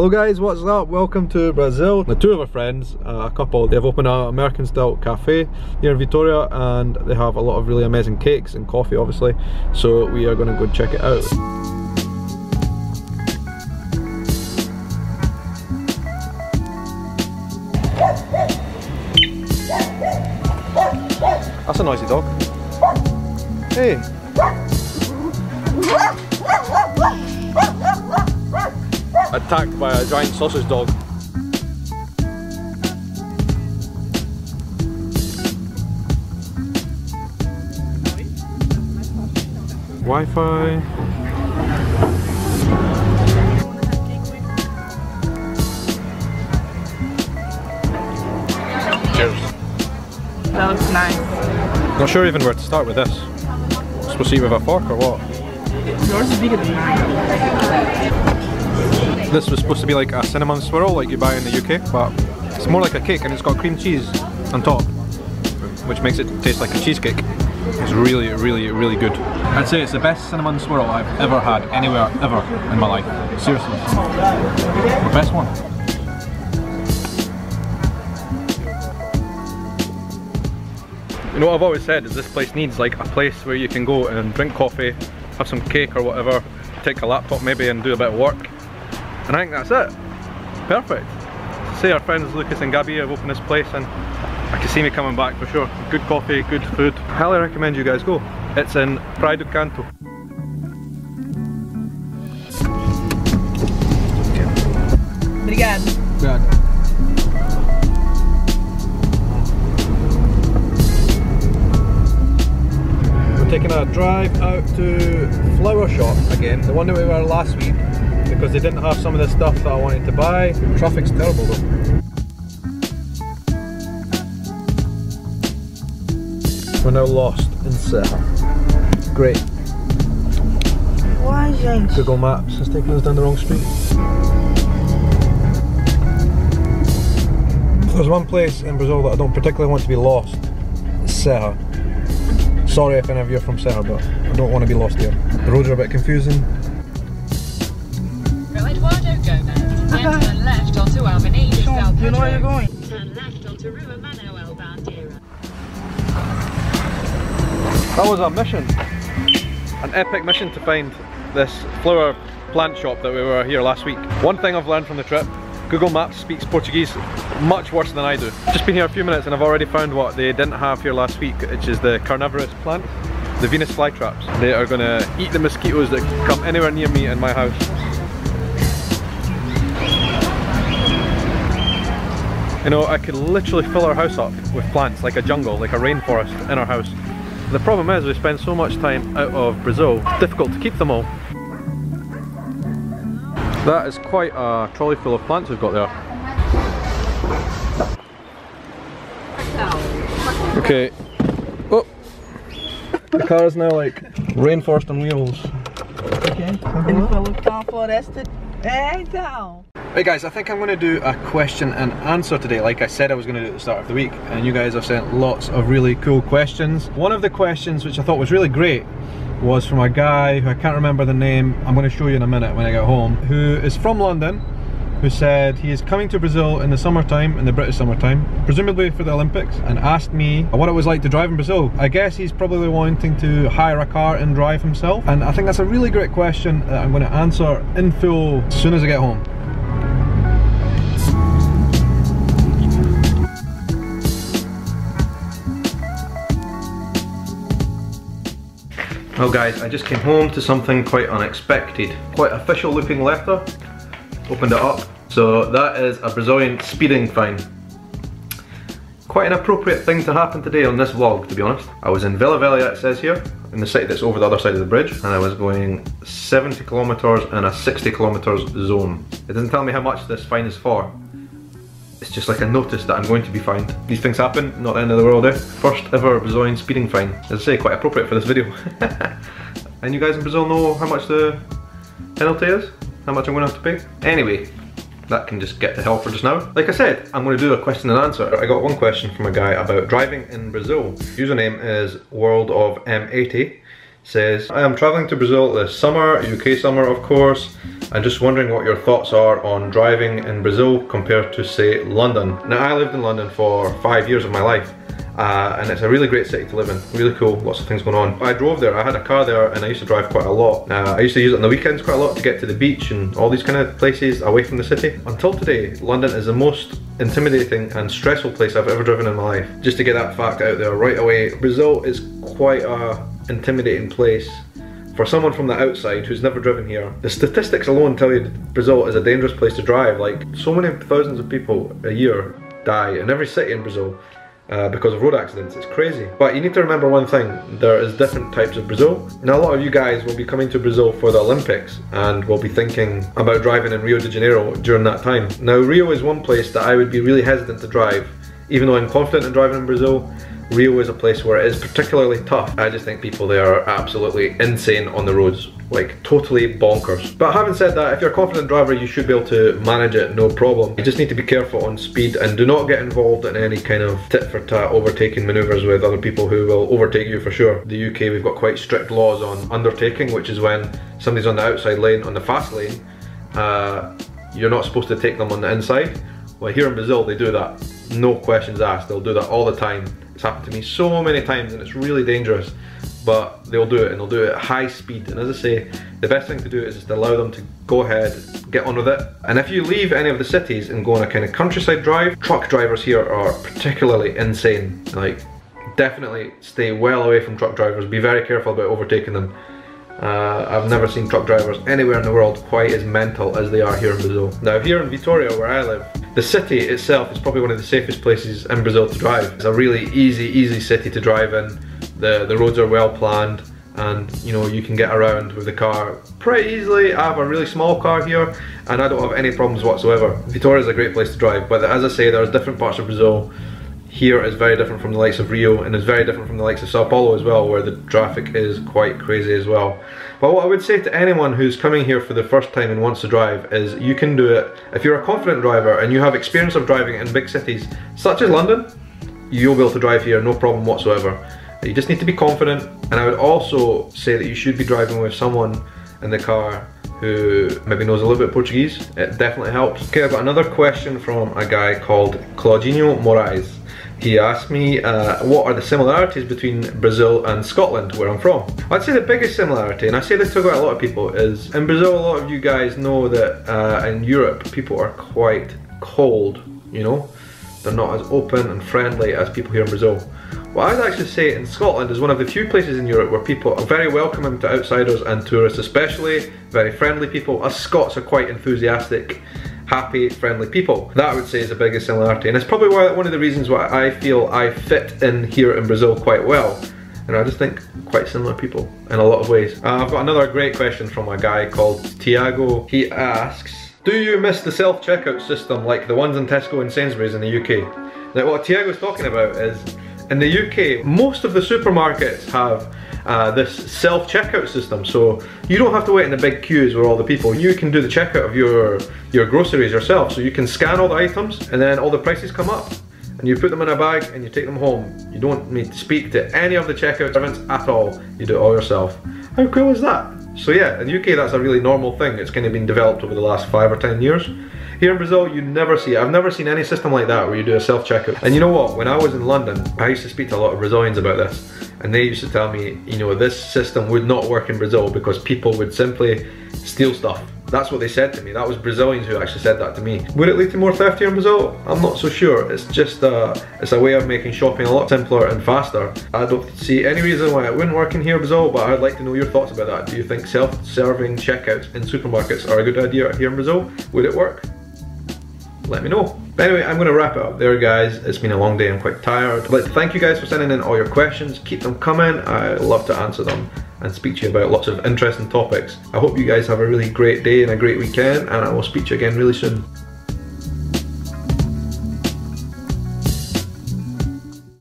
Hello guys, what's up? Welcome to Brazil. The two of our friends, a couple, they've opened an American style cafe here in Vitoria and they have a lot of really amazing cakes and coffee obviously. So we are going to go check it out. That's a noisy dog. Hey! Attacked by a giant sausage dog. Wi-Fi. Cheers. That looks nice. Not sure even where to start with this. Supposed to eat with a fork or what? Yours is bigger than mine. This was supposed to be like a cinnamon swirl like you buy in the UK, but it's more like a cake and it's got cream cheese on top, which makes it taste like a cheesecake. It's really, really, really good. I'd say it's the best cinnamon swirl I've ever had anywhere, ever in my life. Seriously. The best one. You know what I've always said is this place needs like a place where you can go and drink coffee, have some cake or whatever, take a laptop maybe and do a bit of work. And I think that's it. Perfect. Say our friends Lucas and Gabby have opened this place and I can see me coming back for sure. Good coffee, good food. Highly recommend you guys go. It's in Praia do Canto. Obrigado. Good. We're taking a drive out to Flower Shop again, the one that we were last week, because they didn't have some of the stuff that I wanted to buy. Traffic's terrible though. We're now lost in Serra. Great. Why, gente? Google Maps is taking us down the wrong street. If there's one place in Brazil that I don't particularly want to be lost, it's Serra. Sorry if any of you are from Serra, but I don't want to be lost here. The roads are a bit confusing. Eduardo Gomez, then turn left onto Albany, Shaun, you know where you're going? Turn left onto Rua Manuel Bandeira. That was a mission. An epic mission to find this flower plant shop that we were here last week. One thing I've learned from the trip, Google Maps speaks Portuguese much worse than I do. Just been here a few minutes and I've already found what they didn't have here last week, which is the carnivorous plant, the Venus flytraps. They are going to eat the mosquitoes that come anywhere near me and my house. You know, I could literally fill our house up with plants, like a jungle, like a rainforest in our house. The problem is we spend so much time out of Brazil, it's difficult to keep them all. That is quite a trolley full of plants we've got there. Okay. Oh! The car is now like rainforest on wheels. Okay. Ele falou que tá uma floresta. É, então. Right guys, I think I'm going to do a question and answer today, like I said I was going to do at the start of the week, and you guys have sent lots of really cool questions. One of the questions which I thought was really great was from a guy who I can't remember the name, I'm going to show you in a minute when I get home, who is from London, who said he is coming to Brazil in the summertime, in the British summertime, presumably for the Olympics, and asked me what it was like to drive in Brazil. I guess he's probably wanting to hire a car and drive himself, and I think that's a really great question that I'm going to answer in full as soon as I get home. Well guys, I just came home to something quite unexpected. Quite official looking letter. Opened it up. So that is a Brazilian speeding fine. Quite an appropriate thing to happen today on this vlog, to be honest. I was in Vila Velha, it says here, in the city that's over the other side of the bridge, and I was going 70 kilometers in a 60 kilometers zone. It doesn't tell me how much this fine is for. It's just like a notice that I'm going to be fined. These things happen, not the end of the world, eh? First ever Brazilian speeding fine. As I say, quite appropriate for this video. And you guys in Brazil know how much the penalty is? How much I'm going to have to pay? Anyway, that can just get to hell for just now. Like I said, I'm going to do a question and answer. I got one question from a guy about driving in Brazil. Username is World of M80. says, I am travelling to Brazil this summer, UK summer of course, and just wondering what your thoughts are on driving in Brazil compared to, say, London. Now, I lived in London for 5 years of my life, and it's a really great city to live in, really cool, lots of things going on. I drove there, I had a car there, and I used to drive quite a lot. I used to use it on the weekends quite a lot to get to the beach and all these kind of places away from the city. Until today, London is the most intimidating and stressful place I've ever driven in my life. Just to get that fact out there right away, Brazil is quite a intimidating place for someone from the outside who's never driven here. The statistics alone tell you that Brazil is a dangerous place to drive. Like, so many thousands of people a year die in every city in Brazil because of road accidents. It's crazy. But you need to remember one thing, there is different types of Brazil. Now, a lot of you guys will be coming to Brazil for the Olympics and will be thinking about driving in Rio de Janeiro during that time. Now, Rio is one place that I would be really hesitant to drive. Even though I'm confident in driving in Brazil, Rio is a place where it is particularly tough. I just think people there are absolutely insane on the roads, like totally bonkers. But having said that, if you're a confident driver, you should be able to manage it, no problem. You just need to be careful on speed and do not get involved in any kind of tit-for-tat overtaking maneuvers with other people who will overtake you for sure. The UK, we've got quite strict laws on undertaking, which is when somebody's on the outside lane, on the fast lane, you're not supposed to take them on the inside. Well, here in Brazil, they do that. No questions asked, they'll do that all the time. It's happened to me so many times and it's really dangerous, but they'll do it, and they'll do it at high speed. And as I say, the best thing to do is just allow them to go ahead, get on with it. And if you leave any of the cities and go on a kind of countryside drive, truck drivers here are particularly insane. Like, definitely stay well away from truck drivers, be very careful about overtaking them. I've never seen truck drivers anywhere in the world quite as mental as they are here in Brazil. Now, here in Vitória, where I live, the city itself is probably one of the safest places in Brazil to drive. It's a really easy city to drive in. The roads are well planned, and you know, you can get around with the car pretty easily. I have a really small car here and I don't have any problems whatsoever. Vitória is a great place to drive, but as I say, there's different parts of Brazil. Here is very different from the likes of Rio, and is very different from the likes of Sao Paulo as well, where the traffic is quite crazy as well. But what I would say to anyone who's coming here for the first time and wants to drive is you can do it. If you're a confident driver and you have experience of driving in big cities such as London, you'll be able to drive here no problem whatsoever. You just need to be confident, and I would also say that you should be driving with someone in the car who maybe knows a little bit of Portuguese. It definitely helps. Okay, I've got another question from a guy called Claudinho Moraes. He asked me what are the similarities between Brazil and Scotland, where I'm from. I'd say the biggest similarity, and I say this to quite a lot of people, is in Brazil a lot of you guys know that in Europe people are quite cold, you know? They're not as open and friendly as people here in Brazil. What I'd actually say in Scotland is one of the few places in Europe where people are very welcoming to outsiders and tourists especially, very friendly people. Us Scots are quite enthusiastic, happy, friendly people. That I would say is the biggest similarity, and it's probably one of the reasons why I feel I fit in here in Brazil quite well. And I just think quite similar people in a lot of ways. I've got another great question from a guy called Tiago. He asks, do you miss the self-checkout system like the ones in Tesco and Sainsbury's in the UK? Now, what Tiago's talking about is, in the UK, most of the supermarkets have this self-checkout system, so you don't have to wait in the big queues with all the people. You can do the checkout of your groceries yourself, so you can scan all the items and then all the prices come up. And you put them in a bag and you take them home. You don't need to speak to any of the checkout servants at all. You do it all yourself. How cool is that? So yeah, in the UK that's a really normal thing. It's kind of been developed over the last 5 or 10 years. Here in Brazil, you never see it. I've never seen any system like that where you do a self-checkout. And you know what? When I was in London, I used to speak to a lot of Brazilians about this. And they used to tell me, you know, this system would not work in Brazil because people would simply steal stuff. That's what they said to me. That was Brazilians who actually said that to me. Would it lead to more theft here in Brazil? I'm not so sure. It's just it's a way of making shopping a lot simpler and faster. I don't see any reason why it wouldn't work in here in Brazil, but I'd like to know your thoughts about that. Do you think self-serving checkouts in supermarkets are a good idea here in Brazil? Would it work? Let me know. But anyway, I'm going to wrap it up there, guys. It's been a long day. I'm quite tired. I'd like to thank you guys for sending in all your questions. Keep them coming. I love to answer them and speak to you about lots of interesting topics. I hope you guys have a really great day and a great weekend, and I will speak to you again really soon.